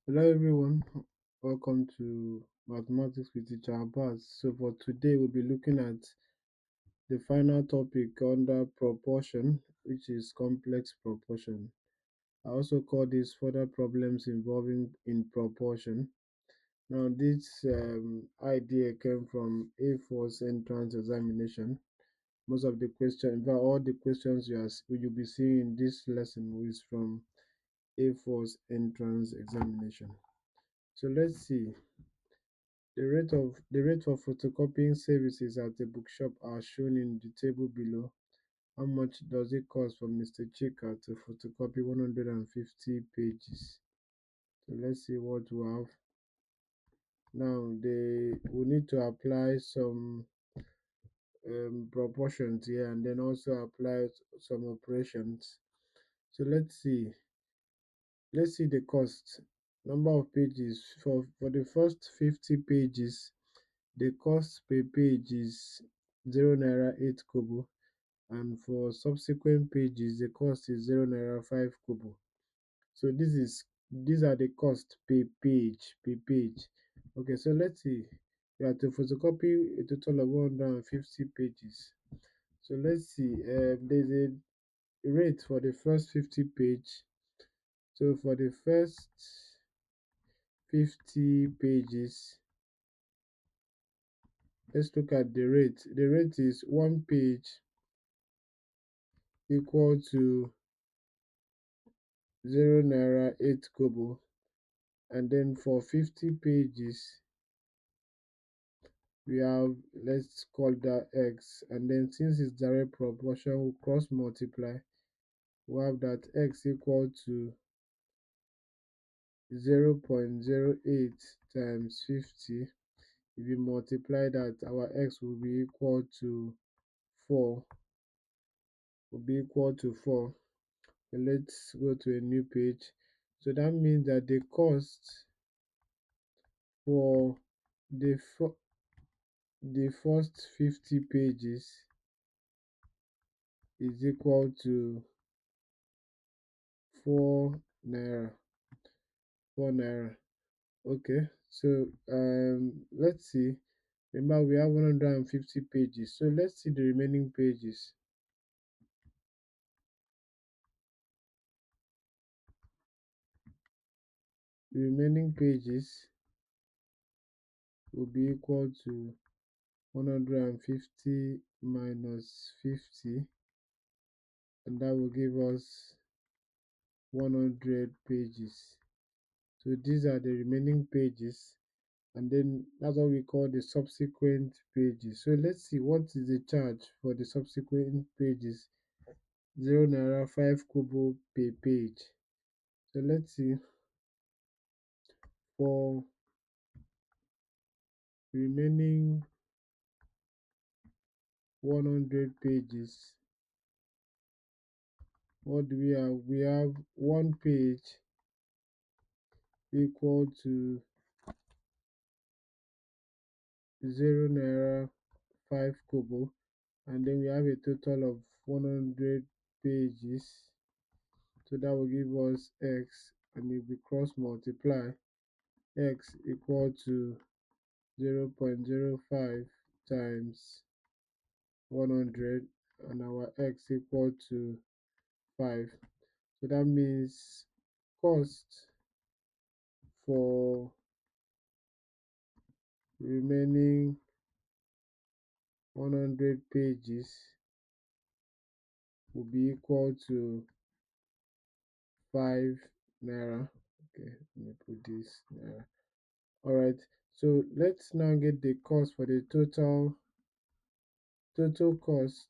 Hello everyone, welcome to Mathematics with Teacher Abbas. So for today we'll be looking at the final topic under proportion, which is complex proportion. I also call this further problems involving in proportion. Now this idea came from A4's entrance examination. Most of the questions, in fact all the questions you'll be seeing in this lesson is from A4's entrance examination. So let's see. The rate for photocopying services at a bookshop are shown in the table below. How much does it cost for Mr. Chika to photocopy 150 pages? So let's see what we have. Now we need to apply some proportions here and then also apply some operations. So let's see the cost. Number of pages for the first 50 pages. The cost per page is 0 naira 8 kobo, and for subsequent pages the cost is 0 naira 5 kobo. So these are the cost per page. Okay, so let's see. We have to photocopy a total of 150 pages. So let's see. There's a rate for the first 50 page. So for the first 50 pages, let's look at the rate. The rate is one page equal to 0 naira 8 kobo, and then for 50 pages we have, let's call that x, and then since it's direct proportion we cross multiply. We have that x equal to 0.08 times 50. If you multiply that, our x will be equal to 4. So let's go to a new page. So that means that the cost for the first 50 pages is equal to 4 naira. 4 naira. Okay, so let's see. Remember, we have 150 pages, so let's see the remaining pages. The remaining pages will be equal to 150 minus 50, and that will give us 100 pages. So these are the remaining pages, and then that's what we call the subsequent pages. So let's see what is the charge for the subsequent pages. 0 naira 5 kobo per page. So let's see, for remaining 100 pages, what do we have? We have one page equal to 0 naira 5 kobo, and then we have a total of 100 pages. So that will give us x, and if we cross multiply, x equal to 0.05 times 100, and our x equal to 5. So that means cost for remaining 100 pages will be equal to 5 naira. Okay, let me put this naira. All right, so let's now get the cost for the total cost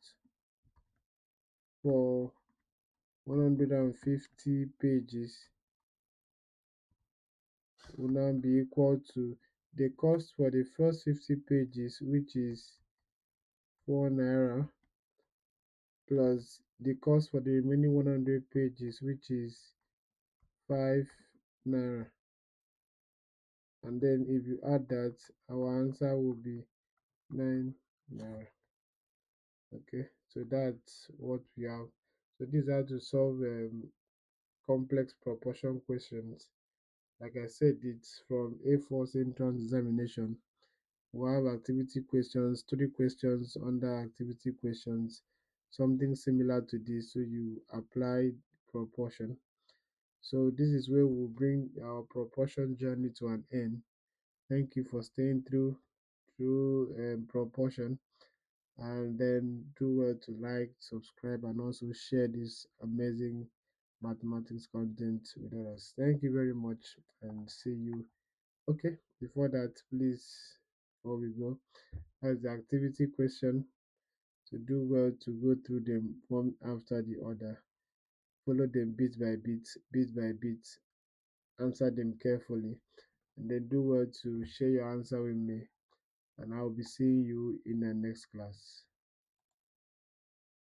for 150 pages will now be equal to the cost for the first 50 pages, which is 4 naira, plus the cost for the remaining 100 pages, which is 5 naira. And then if you add that, our answer will be 9 naira. Okay, so that's what we have. So these are to solve complex proportion questions Like I said, it's from A4 entrance examination. We have activity questions, three questions under activity questions, something similar to this. So you apply proportion. So this is where we'll bring our proportion journey to an end. Thank you for staying through proportion, and then do well to like, subscribe, and also share this amazing mathematics content with others. Thank you very much, and see you. Okay, before that, please, before we go, as the activity question, to do well to go through them one after the other. Follow them bit by bit, answer them carefully, and then do well to share your answer with me. And I'll be seeing you in the next class.